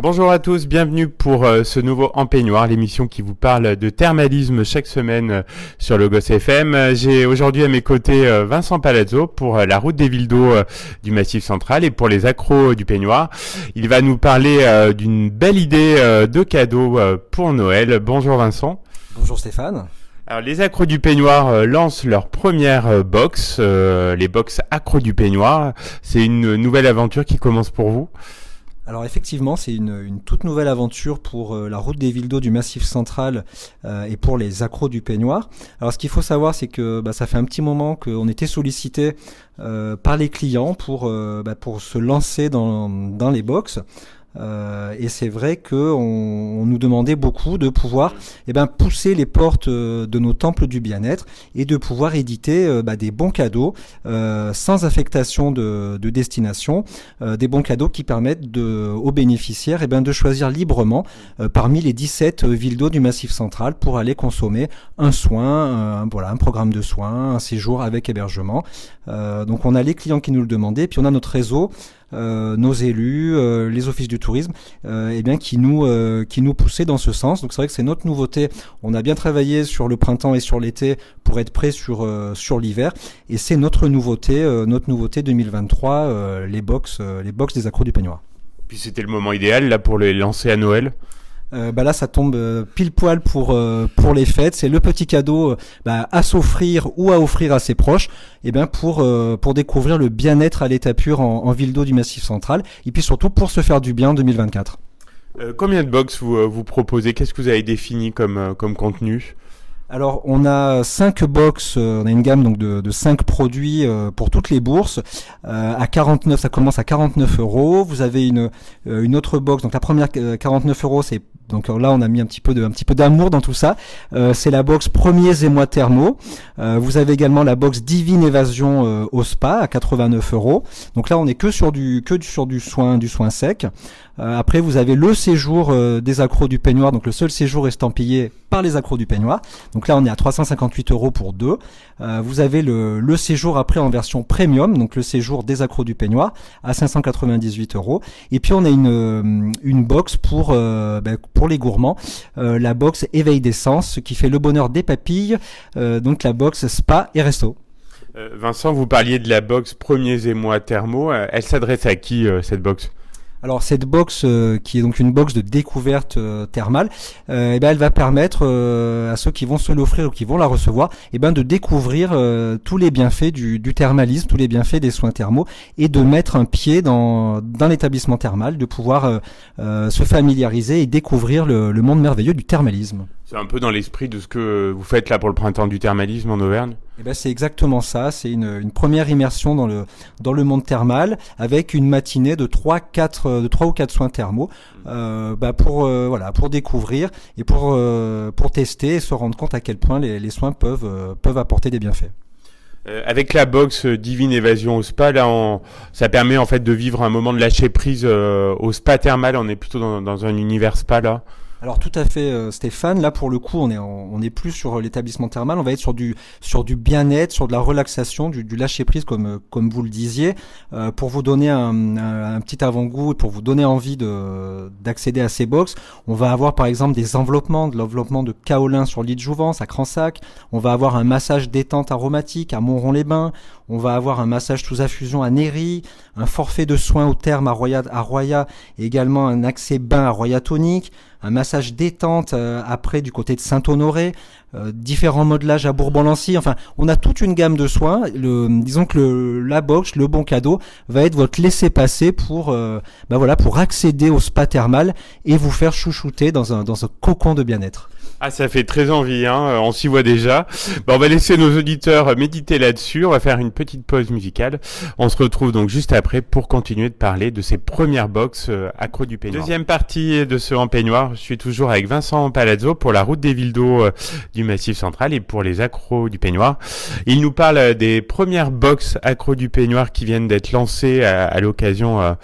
Bonjour à tous, bienvenue pour ce nouveau En Peignoir, l'émission qui vous parle de thermalisme chaque semaine sur le Goss FM. J'ai aujourd'hui à mes côtés Vincent Palazzo pour la route des villes d'eau du Massif Central et pour les accros du peignoir. Il va nous parler d'une belle idée de cadeau pour Noël. Bonjour Vincent. Bonjour Stéphane. Alors, les accros du peignoir lancent leur première box, les box accros du peignoir. C'est une nouvelle aventure qui commence pour vous. Alors effectivement, c'est une toute nouvelle aventure pour la route des villes d'eau du Massif Central et pour les accros du peignoir. Alors ce qu'il faut savoir, c'est que ça fait un petit moment qu'on était sollicité par les clients pour se lancer dans les box. Et c'est vrai on nous demandait beaucoup de pouvoir pousser les portes de nos temples du bien-être et de pouvoir éditer des bons cadeaux sans affectation de destination, des bons cadeaux qui permettent aux bénéficiaires de choisir librement parmi les 17 villes d'eau du Massif Central pour aller consommer un soin, un programme de soins, un séjour avec hébergement. Donc on a les clients qui nous le demandaient, puis on a notre réseau, nos élus, les offices du tourisme, qui nous poussaient dans ce sens. Donc c'est vrai que c'est notre nouveauté. On a bien travaillé sur le printemps et sur l'été pour être prêt sur l'hiver, et c'est notre nouveauté 2023, les box des accros du peignoir. Puis c'était le moment idéal là pour les lancer à Noël. Là ça tombe pile poil pour les fêtes. C'est le petit cadeau à s'offrir ou à offrir à ses proches, pour découvrir le bien-être à l'état pur en ville d'eau du Massif Central, et puis surtout pour se faire du bien en 2024. Combien de box vous proposez? Qu'est-ce que vous avez défini comme contenu? Alors on a 5 box, on a une gamme donc de 5 produits pour toutes les bourses à 49, ça commence à 49 €. Vous avez une autre box, donc la première 49 €, c'est donc là on a mis un petit peu d'amour dans tout ça. C'est la box premiers émois thermaux. Vous avez également la box Divine Évasion au spa à 89 €. Donc là on est que sur du soin sec. Après vous avez le séjour des accros du peignoir, donc le seul séjour estampillé par les accros du peignoir. Donc là on est à 358 € pour deux. Vous avez le séjour après en version premium, donc le séjour des accros du peignoir à 598 €. Et puis on a une box pour les gourmands, la box éveil des sens qui fait le bonheur des papilles, donc la box spa et resto. Vincent, vous parliez de la box premiers émois thermaux. Elle s'adresse à qui cette box? Alors cette box qui est donc une box de découverte thermale, elle va permettre à ceux qui vont se l'offrir ou qui vont la recevoir, de découvrir tous les bienfaits du thermalisme, tous les bienfaits des soins thermaux, et de mettre un pied dans l'établissement thermal, de pouvoir se familiariser et découvrir le monde merveilleux du thermalisme. C'est un peu dans l'esprit de ce que vous faites là pour le printemps du thermalisme en Auvergne? C'est exactement ça. C'est une première immersion dans le monde thermal avec une matinée de 3 ou 4 soins thermaux pour découvrir et pour tester et se rendre compte à quel point les soins peuvent apporter des bienfaits. Avec la box Divine Évasion au spa, là, ça permet en fait de vivre un moment de lâcher prise au spa thermal. On est plutôt dans un univers spa là. Alors tout à fait Stéphane, là pour le coup on est plus sur l'établissement thermal, on va être sur du bien-être, sur de la relaxation, du lâcher prise comme vous le disiez, pour vous donner un petit avant-goût et pour vous donner envie d'accéder à ces box. On va avoir par exemple de l'enveloppement de kaolin sur l'île de Jouvence à Cransac, on va avoir un massage détente aromatique à Montron-les-Bains, on va avoir un massage sous infusion à Néry, un forfait de soins au terme à Roya, et également un accès bain à Roya tonique, un massage détente après du côté de Saint-Honoré, différents modelages à Bourbon-Lancy. Enfin, on a toute une gamme de soins. Disons que la box, le bon cadeau, va être votre laissez-passer pour accéder au spa thermal et vous faire chouchouter dans un cocon de bien-être. Ah, ça fait très envie, on s'y voit déjà. On va laisser nos auditeurs méditer là-dessus. On va faire une petite pause musicale. On se retrouve donc juste après pour continuer de parler de ces premières box accros du peignoir. Deuxième partie de ce En Peignoir. Je suis toujours avec Vincent Palazzo pour la route des villes d'eau du Massif Central et pour les accros du peignoir. Il nous parle des premières box accros du peignoir qui viennent d'être lancées à l'occasion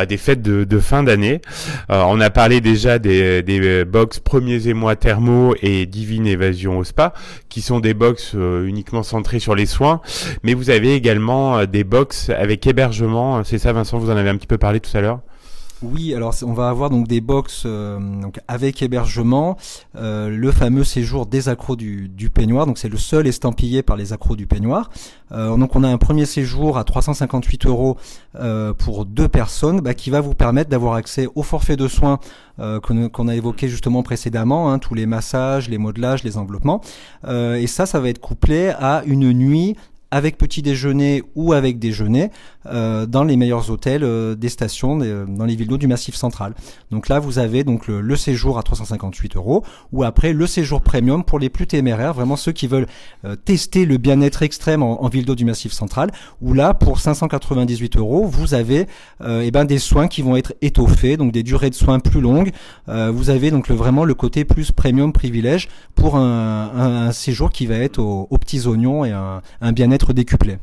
des fêtes de fin d'année. On a parlé déjà des box premiers émois thermaux et Divine Évasion au spa, qui sont des box uniquement centrées sur les soins, mais vous avez également des box avec hébergement. C'est ça Vincent, vous en avez un petit peu parlé tout à l'heure? Oui, alors on va avoir donc des box donc avec hébergement, le fameux séjour des accros du peignoir, donc c'est le seul estampillé par les accros du peignoir. Donc on a un premier séjour à 358 € pour 2 personnes, qui va vous permettre d'avoir accès au forfait de soins qu'on a évoqué justement précédemment, tous les massages, les modelages, les enveloppements, et ça va être couplé à une nuit avec petit déjeuner ou avec déjeuner dans les meilleurs hôtels des stations dans les villes d'eau du Massif central. Donc là, vous avez donc le séjour à 358 € ou après le séjour premium pour les plus téméraires, vraiment ceux qui veulent tester le bien-être extrême en ville d'eau du Massif central, où là, pour 598 €, vous avez des soins qui vont être étoffés, donc des durées de soins plus longues. Vous avez donc vraiment le côté plus premium privilège pour un séjour qui va être aux petits oignons et un bien-être décuplé.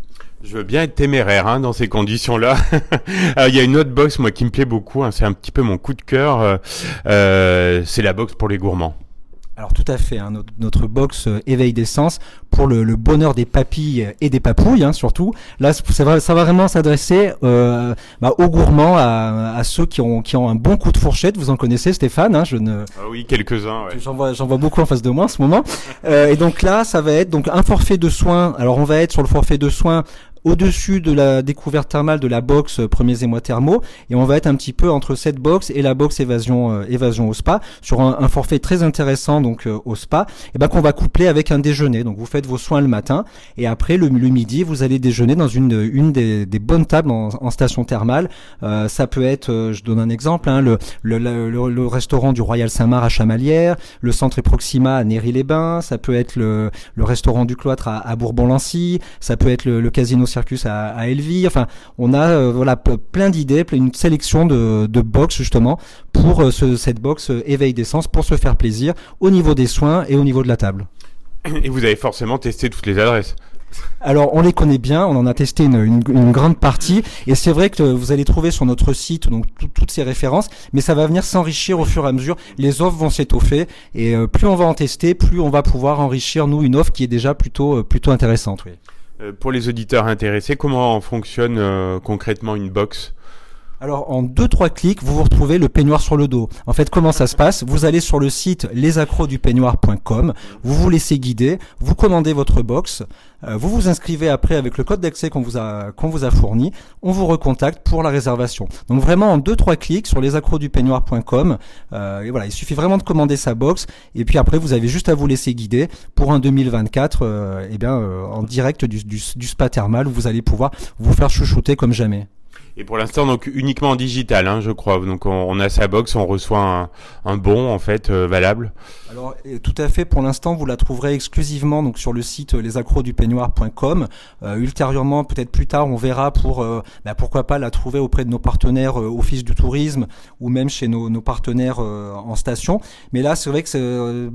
Je veux bien être téméraire dans ces conditions-là. Alors, il y a une autre box moi qui me plaît beaucoup, c'est un petit peu mon coup de cœur, c'est la box pour les gourmands. Alors tout à fait, notre box éveil des sens pour le bonheur des papilles et des papouilles surtout. Là, ça va vraiment s'adresser aux gourmands, à ceux qui ont un bon coup de fourchette. Vous en connaissez, Stéphane, Ah oui, quelques-uns. Ouais. J'en vois beaucoup en face de moi en ce moment. Et donc là, ça va être donc un forfait de soins. Alors on va être sur le forfait de soins au-dessus de la découverte thermale de la box premiers émois thermaux, et on va être un petit peu entre cette box et la box évasion au spa sur un forfait très intéressant donc au spa, et qu'on va coupler avec un déjeuner. Donc vous faites vos soins le matin et après le midi vous allez déjeuner dans une des bonnes tables en station thermale. Ça peut être, je donne un exemple, le restaurant du Royal Saint-Marc à Chamalières, le centre Proxima à Néry-les-Bains, ça peut être le restaurant du Cloître à Bourbon-Lancy, ça peut être le casino Circus à Elvie. Enfin, on a plein d'idées, une sélection de box justement pour cette box éveil des sens pour se faire plaisir au niveau des soins et au niveau de la table. Et vous avez forcément testé toutes les adresses. Alors on les connaît bien, on en a testé une grande partie, et c'est vrai que vous allez trouver sur notre site donc toutes ces références, mais ça va venir s'enrichir au fur et à mesure, les offres vont s'étoffer, et plus on va en tester, plus on va pouvoir enrichir nous une offre qui est déjà plutôt intéressante. Oui. Pour les auditeurs intéressés, comment fonctionne concrètement une box ? Alors en 2-3 clics, vous retrouvez le peignoir sur le dos. En fait, comment ça se passe ? Vous allez sur le site lesaccrodupeignoir.com, vous vous laissez guider, vous commandez votre box, vous vous inscrivez après avec le code d'accès qu'on vous a fourni, on vous recontacte pour la réservation. Donc vraiment en 2-3 clics sur lesaccrodupeignoir.com, et voilà, il suffit vraiment de commander sa box, et puis après vous avez juste à vous laisser guider pour un 2024 en direct du spa thermal, où vous allez pouvoir vous faire chouchouter comme jamais. Et pour l'instant, donc uniquement en digital, je crois. Donc on a sa box, on reçoit un bon en fait valable. Alors tout à fait. Pour l'instant, vous la trouverez exclusivement donc sur le site lesaccrodupeignoir.com. Ultérieurement, peut-être plus tard, on verra pour pourquoi pas la trouver auprès de nos partenaires Office du tourisme ou même chez nos partenaires en station. Mais là, c'est vrai que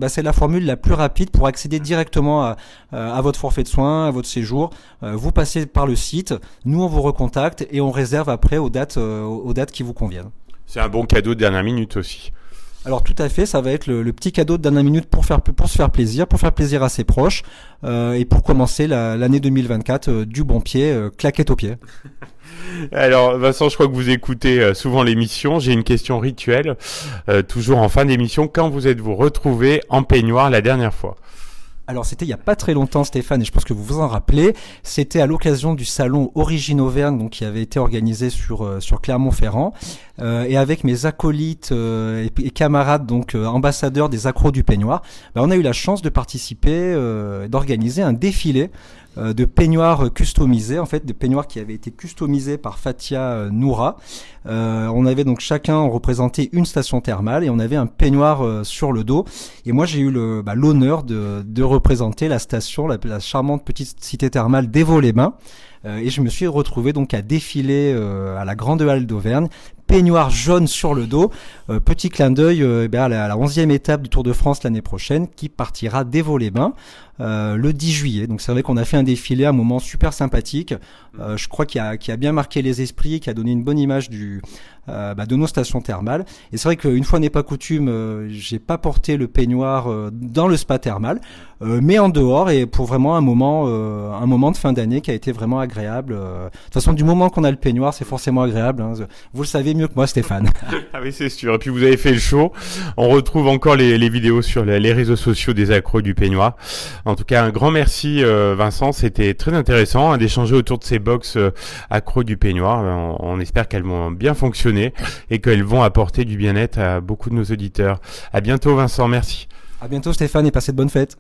c'est la formule la plus rapide pour accéder directement à votre forfait de soins, à votre séjour. Vous passez par le site, nous on vous recontacte et on réserve après aux dates qui vous conviennent. C'est un bon cadeau de dernière minute aussi. Alors tout à fait, ça va être le petit cadeau de dernière minute pour se faire plaisir à ses proches et pour commencer l'année 2024 du bon pied, claquette au pied. Alors Vincent, je crois que vous écoutez souvent l'émission. J'ai une question rituelle, toujours en fin d'émission. Quand vous retrouvé en peignoir la dernière fois ? Alors c'était il n'y a pas très longtemps, Stéphane, et je pense que vous vous en rappelez. C'était à l'occasion du salon Origine Auvergne, donc qui avait été organisé sur Clermont-Ferrand, et avec mes acolytes et camarades, donc ambassadeurs des accros du peignoir, on a eu la chance de participer, d'organiser un défilé de peignoirs customisés, en fait, des peignoirs qui avaient été customisés par Fatia Noura. On avait donc chacun représenté une station thermale et on avait un peignoir sur le dos. Et moi, j'ai eu l'honneur de représenter la station, la charmante petite cité thermale d'Évaux-les-Bains. Et je me suis retrouvé donc à défiler à la Grande Halle d'Auvergne, peignoir jaune sur le dos, petit clin d'œil à la 11e étape du Tour de France l'année prochaine qui partira d'Évaux-les-Bains. le 10 juillet. Donc c'est vrai qu'on a fait un défilé, un moment super sympathique. Je crois qui a bien marqué les esprits, qui a donné une bonne image de nos stations thermales. Et c'est vrai qu'une fois n'est pas coutume, j'ai pas porté le peignoir dans le spa thermal, mais en dehors, et pour vraiment un moment de fin d'année qui a été vraiment agréable. De toute façon, du moment qu'on a le peignoir, c'est forcément agréable. Hein. Vous le savez mieux que moi, Stéphane. Ah oui, c'est sûr. Et puis vous avez fait le show. On retrouve encore les vidéos sur les réseaux sociaux des accros du peignoir. En tout cas, un grand merci Vincent. C'était très intéressant d'échanger autour de ces box accros du peignoir. On espère qu'elles vont bien fonctionner et qu'elles vont apporter du bien-être à beaucoup de nos auditeurs. À bientôt Vincent, merci. À bientôt Stéphane et passez de bonnes fêtes.